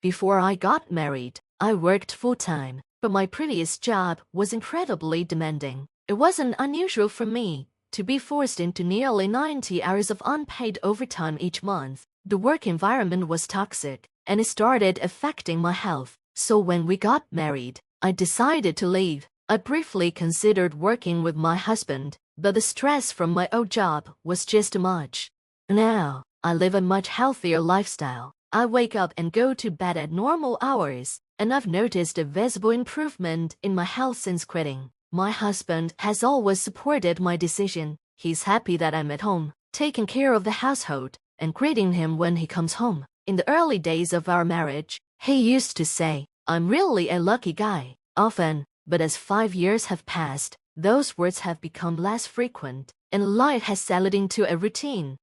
Before I got married, I worked full-time, but my previous job was incredibly demanding. It wasn't unusual for me to be forced into nearly 90 hours of unpaid overtime each month. The work environment was toxic, and it started affecting my health. So when we got married, I decided to leave. I briefly considered working with my husband, but the stress from my old job was just too much. Now, I live a much healthier lifestyle. I wake up and go to bed at normal hours, and I've noticed a visible improvement in my health since quitting. My husband has always supported my decision. He's happy that I'm at home, taking care of the household, and greeting him when he comes home. In the early days of our marriage, he used to say, "I'm really a lucky guy," often, but as 5 years have passed, those words have become less frequent, and life has settled into a routine.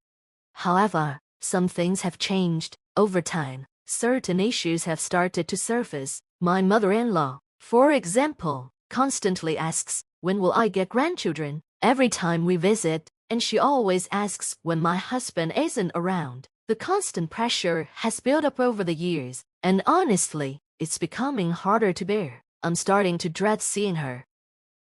However, some things have changed. Over time, certain issues have started to surface. My mother-in-law, for example, constantly asks, "When will I get grandchildren?" every time we visit, and she always asks when my husband isn't around. The constant pressure has built up over the years, and honestly, it's becoming harder to bear. I'm starting to dread seeing her.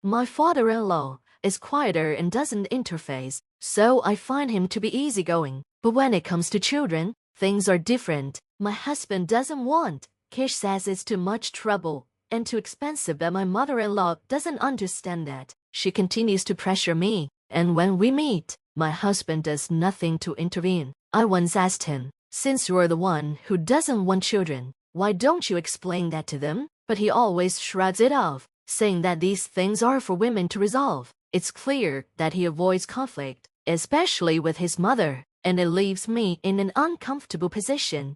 My father-in-law is quieter and doesn't interface, so I find him to be easygoing. But when it comes to children, things are different. My husband doesn't want. Kish says it's too much trouble and too expensive, but my mother-in-law doesn't understand that. She continues to pressure me, and when we meet, my husband does nothing to intervene. I once asked him, "Since you're the one who doesn't want children, why don't you explain that to them?" But he always shrugs it off, saying that these things are for women to resolve. It's clear that he avoids conflict, especially with his mother, and it leaves me in an uncomfortable position.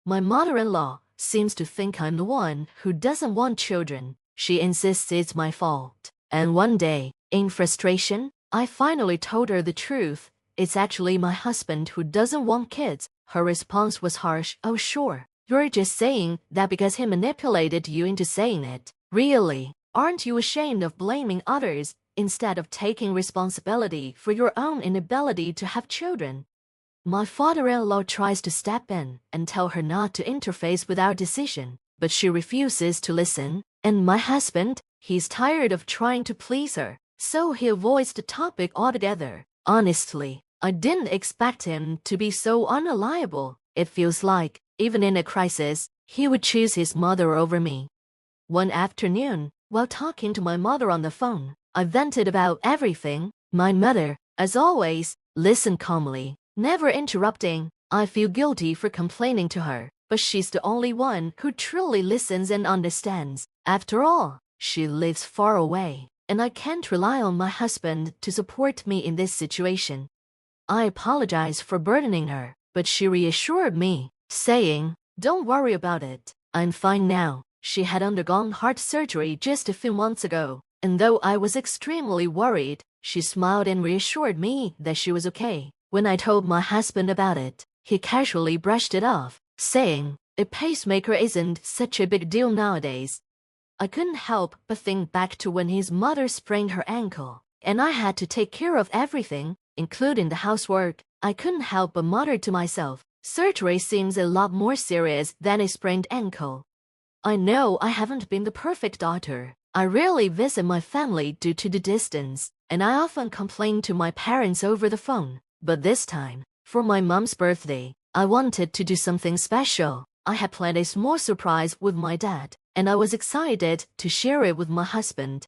My mother-in-law seems to think I'm the one who doesn't want children. She insists it's my fault. And one day, in frustration, I finally told her the truth. It's actually my husband who doesn't want kids. Her response was harsh. "Oh, sure. You're just saying that because he manipulated you into saying it. Really, aren't you ashamed of blaming others instead of taking responsibility for your own inability to have children?" My father-in-law tries to step in and tell her not to interface with our decision, but she refuses to listen. And my husband, he's tired of trying to please her, so he avoids the topic altogether. Honestly, I didn't expect him to be so unreliable. It feels like, even in a crisis, he would choose his mother over me. One afternoon, while talking to my mother on the phone, I vented about everything. My mother, as always, listened calmly, never interrupting. I feel guilty for complaining to her, but she's the only one who truly listens and understands. After all, she lives far away, and I can't rely on my husband to support me in this situation. I apologized for burdening her, but she reassured me, saying, "Don't worry about it. I'm fine now." She had undergone heart surgery just a few months ago, and though I was extremely worried, she smiled and reassured me that she was okay. When I told my husband about it, he casually brushed it off, saying, "A pacemaker isn't such a big deal nowadays." I couldn't help but think back to when his mother sprained her ankle, and I had to take care of everything, including the housework. I couldn't help but mutter to myself, "Surgery seems a lot more serious than a sprained ankle." I know I haven't been the perfect daughter. I rarely visit my family due to the distance, and I often complain to my parents over the phone. But this time, for my mom's birthday, I wanted to do something special. I had planned a small surprise with my dad, and I was excited to share it with my husband.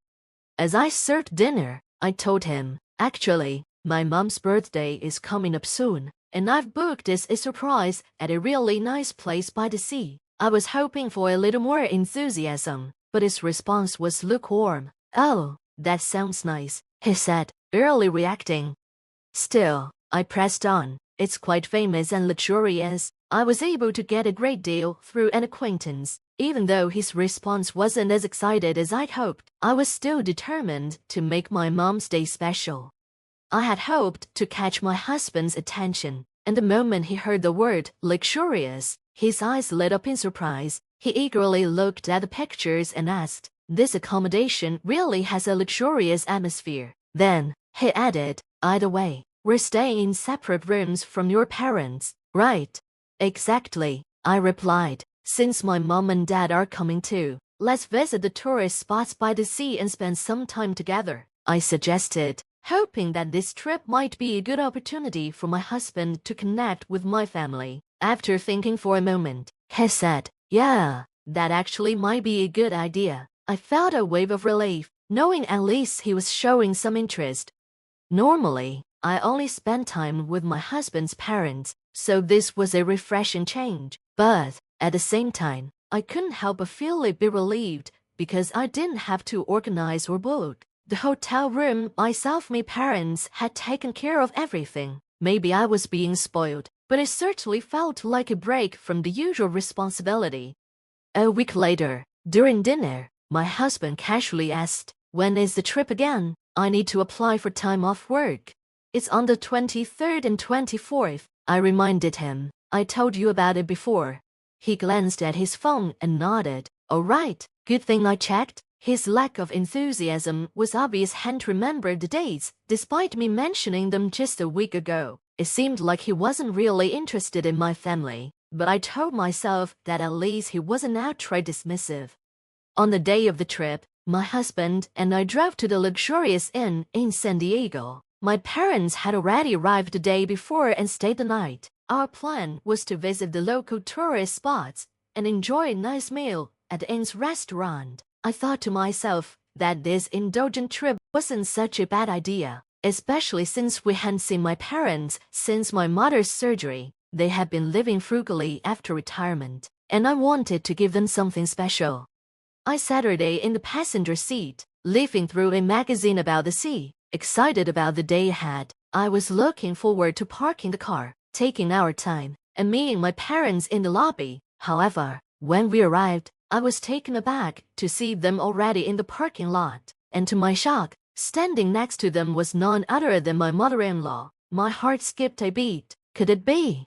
As I served dinner, I told him, "Actually, my mom's birthday is coming up soon, and I've booked as a surprise at a really nice place by the sea." I was hoping for a little more enthusiasm, but his response was lukewarm. "Oh, that sounds nice," he said, barely reacting. Still, I pressed on. "It's quite famous and luxurious." I was able to get a great deal through an acquaintance. Even though his response wasn't as excited as I'd hoped, I was still determined to make my mom's day special. I had hoped to catch my husband's attention, and the moment he heard the word luxurious, his eyes lit up in surprise. He eagerly looked at the pictures and asked, "This accommodation really has a luxurious atmosphere." Then, he added, "Either way, we're staying in separate rooms from your parents, right?" "Exactly," I replied, Since my mom and dad are coming too, let's visit the tourist spots by the sea and spend some time together, I suggested, hoping that this trip might be a good opportunity for my husband to connect with my family. After thinking for a moment, he said, "Yeah, that actually might be a good idea." I felt a wave of relief, knowing at least he was showing some interest. Normally, I only spend time with my husband's parents, so this was a refreshing change. But at the same time, I couldn't help but feel a bit relieved because I didn't have to organize or book the hotel room myself. My parents had taken care of everything. Maybe I was being spoiled, but it certainly felt like a break from the usual responsibility. A week later, during dinner, my husband casually asked, "When is the trip again? I need to apply for time off work." "It's on the 23rd and 24th, I reminded him. "I told you about it before." He glanced at his phone and nodded. "All right, good thing I checked." His lack of enthusiasm was obvious. Hadn't remembered the dates, despite me mentioning them just a week ago. It seemed like he wasn't really interested in my family, but I told myself that at least he wasn't outright dismissive. On the day of the trip, my husband and I drove to the luxurious inn in San Diego. My parents had already arrived the day before and stayed the night. Our plan was to visit the local tourist spots and enjoy a nice meal at the inn's restaurant. I thought to myself that this indulgent trip wasn't such a bad idea, especially since we hadn't seen my parents since my mother's surgery. They had been living frugally after retirement, and I wanted to give them something special. I sat in the passenger seat, leafing through a magazine about the sea, excited about the day ahead. I was looking forward to parking the car, taking our time, and meeting my parents in the lobby. However, when we arrived, I was taken aback to see them already in the parking lot, and to my shock, standing next to them was none other than my mother-in-law. My heart skipped a beat. Could it be?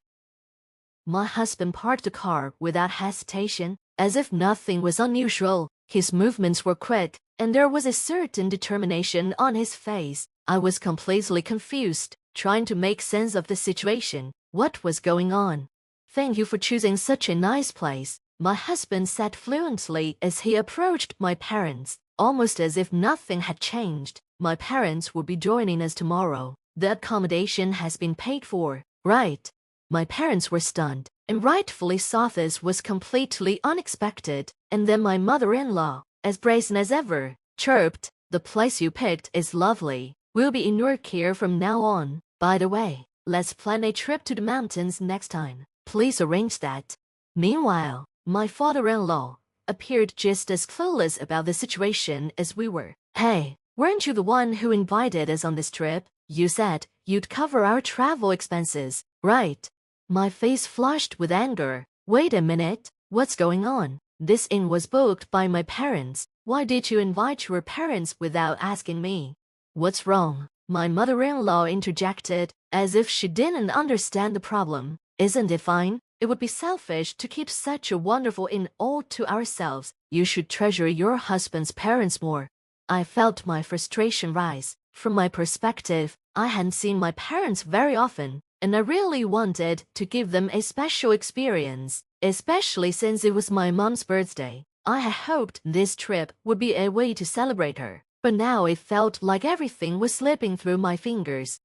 My husband parked the car without hesitation, as if nothing was unusual. His movements were quick, and there was a certain determination on his face. I was completely confused, trying to make sense of the situation. What was going on? "Thank you for choosing such a nice place," my husband said fluently as he approached my parents, almost as if nothing had changed. "My parents will be joining us tomorrow. The accommodation has been paid for, right?" My parents were stunned, and rightfully so. This was completely unexpected. And then my mother-in-law, as brazen as ever, chirped, "The place you picked is lovely. We'll be in your care from now on. By the way, let's plan a trip to the mountains next time. Please arrange that." Meanwhile, my father-in-law appeared just as clueless about the situation as we were. "Hey, weren't you the one who invited us on this trip? You said you'd cover our travel expenses, right?" My face flushed with anger. "Wait a minute, what's going on? This inn was booked by my parents. Why did you invite your parents without asking me?" "What's wrong?" my mother-in-law interjected, as if she didn't understand the problem. "Isn't it fine? It would be selfish to keep such a wonderful inn all to ourselves. You should treasure your husband's parents more." I felt my frustration rise. From my perspective, I hadn't seen my parents very often, and I really wanted to give them a special experience, especially since it was my mom's birthday. I had hoped this trip would be a way to celebrate her, but now it felt like everything was slipping through my fingers.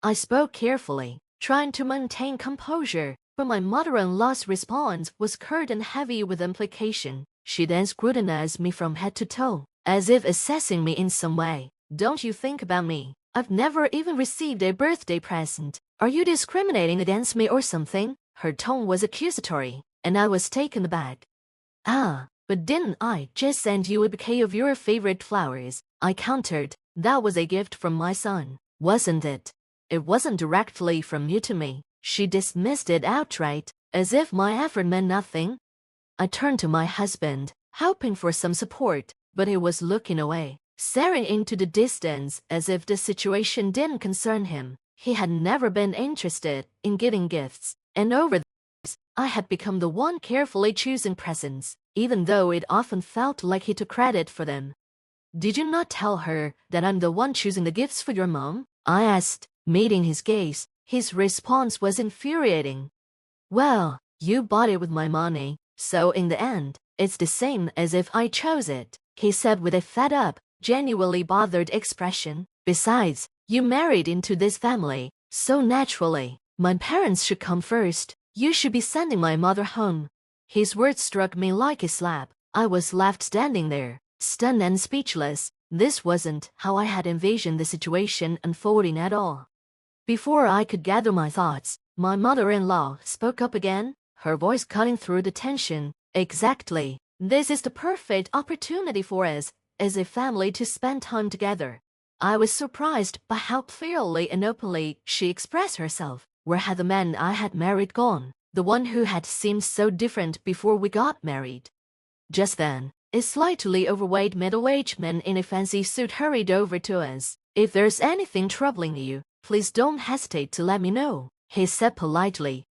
I spoke carefully, trying to maintain composure, but my mother-in-law's response was curt and heavy with implication. She then scrutinized me from head to toe, as if assessing me in some way. "Don't you think about me? I've never even received a birthday present. Are you discriminating against me or something?" Her tone was accusatory, and I was taken aback. "Ah, but didn't I just send you a bouquet of your favorite flowers?" I countered. "That was a gift from my son, wasn't it?" "It wasn't directly from you to me." She dismissed it outright, as if my effort meant nothing. I turned to my husband, hoping for some support, but he was looking away, staring into the distance as if the situation didn't concern him. He had never been interested in giving gifts, and over the years, I had become the one carefully choosing presents, even though it often felt like he took credit for them. "Did you not tell her that I'm the one choosing the gifts for your mom?" I asked, meeting his gaze. His response was infuriating. "Well, you bought it with my money. So in the end, it's the same as if I chose it, he said with a fed-up, genuinely bothered expression. Besides, you married into this family, so naturally, my parents should come first. You should be sending my mother home. His words struck me like a slap. I was left standing there, stunned and speechless. This wasn't how I had envisioned the situation unfolding at all. Before I could gather my thoughts, my mother-in-law spoke up again, her voice cutting through the tension. Exactly. This is the perfect opportunity for us, as a family, to spend time together. I was surprised by how clearly and openly she expressed herself. Where had the man I had married gone? The one who had seemed so different before we got married. Just then, a slightly overweight middle-aged man in a fancy suit hurried over to us. If there's anything troubling you, please don't hesitate to let me know, he said politely.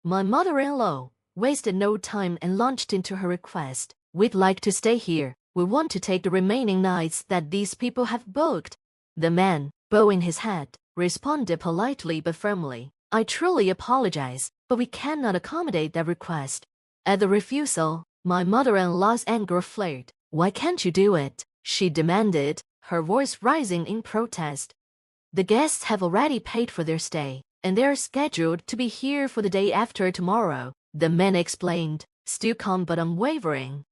My mother-in-law wasted no time and launched into her request. We'd like to stay here. We want to take the remaining nights that these people have booked. The man, bowing his head, responded politely but firmly. I truly apologize, but we cannot accommodate that request. At the refusal, my mother-in-law's anger flared. Why can't you do it? She demanded, her voice rising in protest. The guests have already paid for their stay, and they are scheduled to be here for the day after tomorrow, the man explained, still calm but unwavering.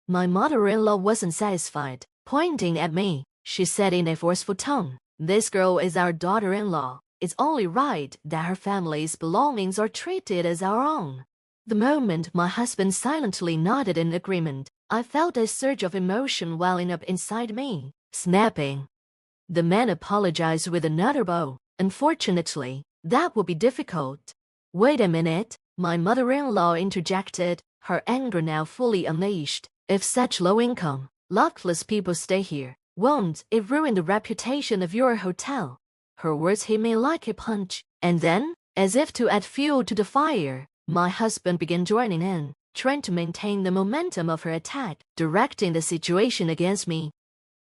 My mother-in-law wasn't satisfied. Pointing at me, she said in a forceful tone, this girl is our daughter-in-law. It's only right that her family's belongings are treated as our own. The moment my husband silently nodded in agreement, I felt a surge of emotion welling up inside me, snapping. The man apologized with another bow. Unfortunately, that would be difficult. Wait a minute, my mother-in-law interjected, her anger now fully unleashed. If such low-income, luckless people stay here, won't it ruin the reputation of your hotel? Her words hit me like a punch, and then, as if to add fuel to the fire, my husband began joining in, trying to maintain the momentum of her attack, directing the situation against me.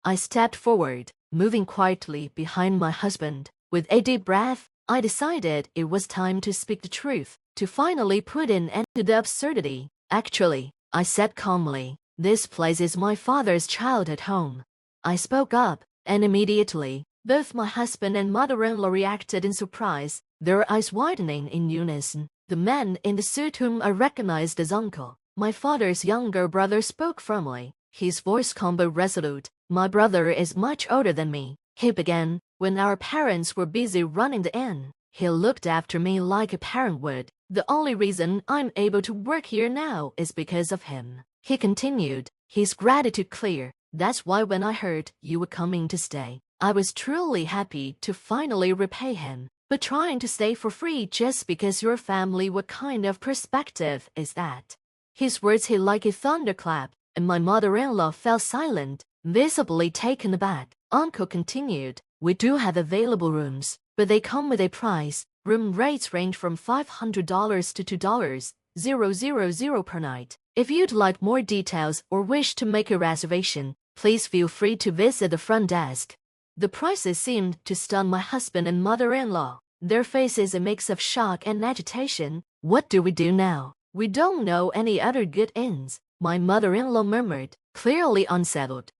I stepped forward, moving quietly behind my husband. With a deep breath, I decided it was time to speak the truth, to finally put an end to the absurdity. Actually, I said calmly, this place is my father's childhood home. I spoke up, and immediately, both my husband and mother-in-law reacted in surprise, their eyes widening in unison. The man in the suit, whom I recognized as uncle, my father's younger brother, spoke firmly, his voice calm but resolute. My brother is much older than me, he began, when our parents were busy running the inn. He looked after me like a parent would. The only reason I'm able to work here now is because of him, he continued, his gratitude clear. That's why when I heard you were coming to stay, I was truly happy to finally repay him. But trying to stay for free just because your family, what kind of perspective is that? His words hit like a thunderclap, and my mother-in-law fell silent, visibly taken aback. Uncle continued, we do have available rooms, but they come with a price. Room rates range from $500 to $2,000 per night. If you'd like more details or wish to make a reservation, please feel free to visit the front desk. The prices seemed to stun my husband and mother-in-law. Their faces a mix of shock and agitation. What do we do now? We don't know any other good inns, my mother-in-law murmured, clearly unsettled.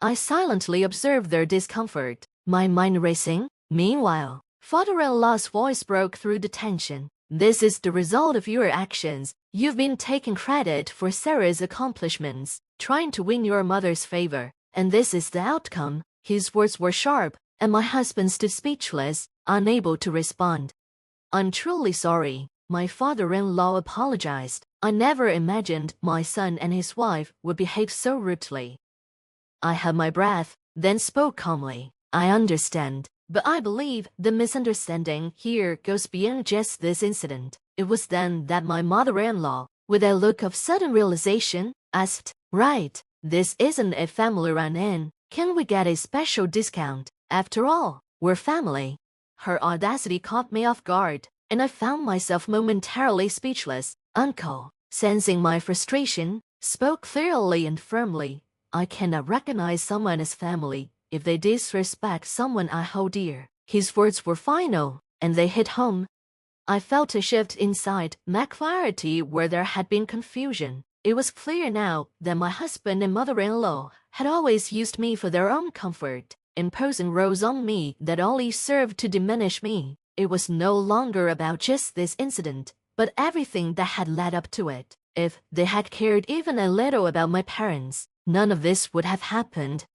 I silently observed their discomfort, my mind racing. Meanwhile, father-in-law's voice broke through the tension. This is the result of your actions. You've been taking credit for Sarah's accomplishments, trying to win your mother's favor, and this is the outcome. His words were sharp, and my husband stood speechless, unable to respond. I'm truly sorry, my father-in-law apologized. I never imagined my son and his wife would behave so rudely. I held my breath, then spoke calmly. I understand, but I believe the misunderstanding here goes beyond just this incident. It was then that my mother-in-law, with a look of sudden realization, asked, right, this isn't a family-run inn. Can we get a special discount? After all, we're family. Her audacity caught me off guard, and I found myself momentarily speechless. Uncle, sensing my frustration, spoke clearly and firmly. I cannot recognize someone as family if they disrespect someone I hold dear. His words were final, and they hit home. I felt a shift inside, my clarity where there had been confusion. It was clear now that my husband and mother-in-law had always used me for their own comfort, imposing roles on me that only served to diminish me. It was no longer about just this incident, but everything that had led up to it. If they had cared even a little about my parents, none of this would have happened.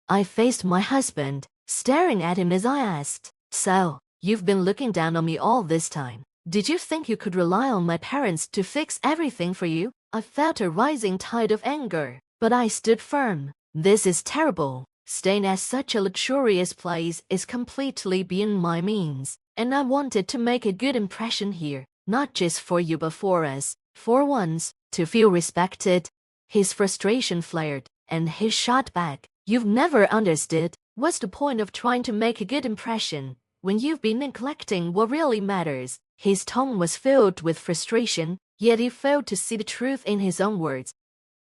I faced my husband, staring at him as I asked, "So, you've been looking down on me all this time. Did you think you could rely on my parents to fix everything for you?" I felt a rising tide of anger, but I stood firm. This is terrible. Staying at such a luxurious place is completely beyond my means, and I wanted to make a good impression here, not just for you but for us, for once, to feel respected. His frustration flared, and he shot back, "You've never understood. What's the point of trying to make a good impression when you've been neglecting what really matters?" His tone was filled with frustration, yet he failed to see the truth in his own words.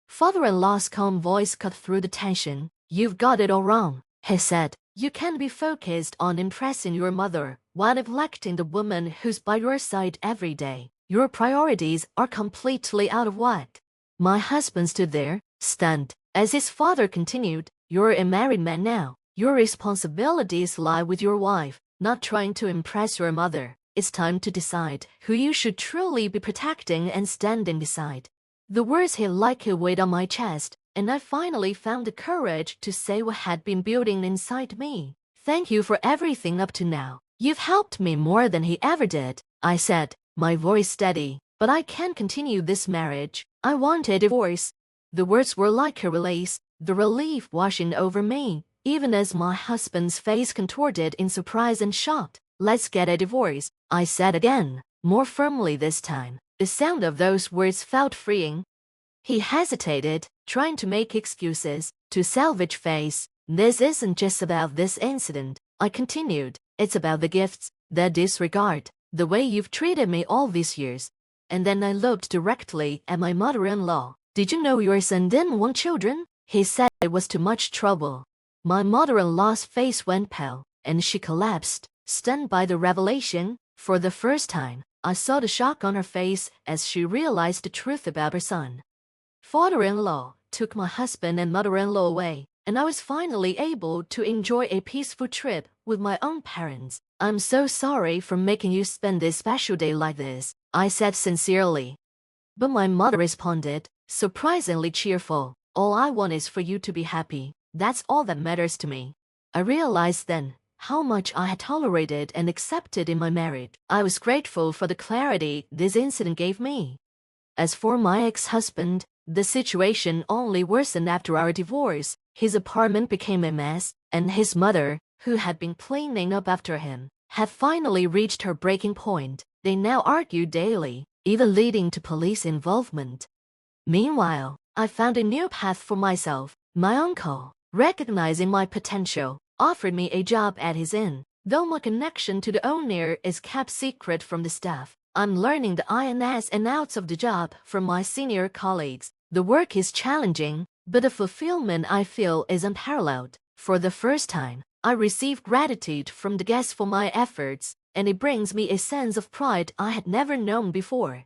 Father-in-law's calm voice cut through the tension. "You've got it all wrong," he said. "You can't be focused on impressing your mother while neglecting the woman who's by your side every day. Your priorities are completely out of whack." My husband stood there, stunned, as his father continued, "You're a married man now. Your responsibilities lie with your wife, not trying to impress your mother. It's time to decide who you should truly be protecting and standing beside." The words hit like a weight on my chest, and I finally found the courage to say what had been building inside me. "Thank you for everything up to now. You've helped me more than he ever did," I said, my voice steady. "But I can't continue this marriage. I want a divorce." The words were like a release, the relief washing over me, even as my husband's face contorted in surprise and shock. "Let's get a divorce," I said again, more firmly this time. The sound of those words felt freeing. He hesitated, trying to make excuses, to salvage face. "This isn't just about this incident," I continued. "It's about the gifts, the disregard, the way you've treated me all these years." And then I looked directly at my mother-in-law. "Did you know your son didn't want children?" He said it was too much trouble. My mother-in-law's face went pale, and she collapsed, stunned by the revelation. For the first time, I saw the shock on her face as she realized the truth about her son. Father-in-law took my husband and mother-in-law away, and I was finally able to enjoy a peaceful trip with my own parents. "I'm so sorry for making you spend this special day like this," I said sincerely. But my mother responded, surprisingly cheerful, "All I want is for you to be happy. That's all that matters to me." I realized then how much I had tolerated and accepted in my marriage. I was grateful for the clarity this incident gave me. As for my ex-husband, the situation only worsened after our divorce. His apartment became a mess, and his mother, who had been cleaning up after him, had finally reached her breaking point. They now argued daily, even leading to police involvement. Meanwhile, I found a new path for myself. My uncle, recognizing my potential, offered me a job at his inn. Though my connection to the owner is kept secret from the staff, I'm learning the ins and outs of the job from my senior colleagues. The work is challenging, but the fulfillment I feel is unparalleled. For the first time, I receive gratitude from the guests for my efforts, and it brings me a sense of pride I had never known before.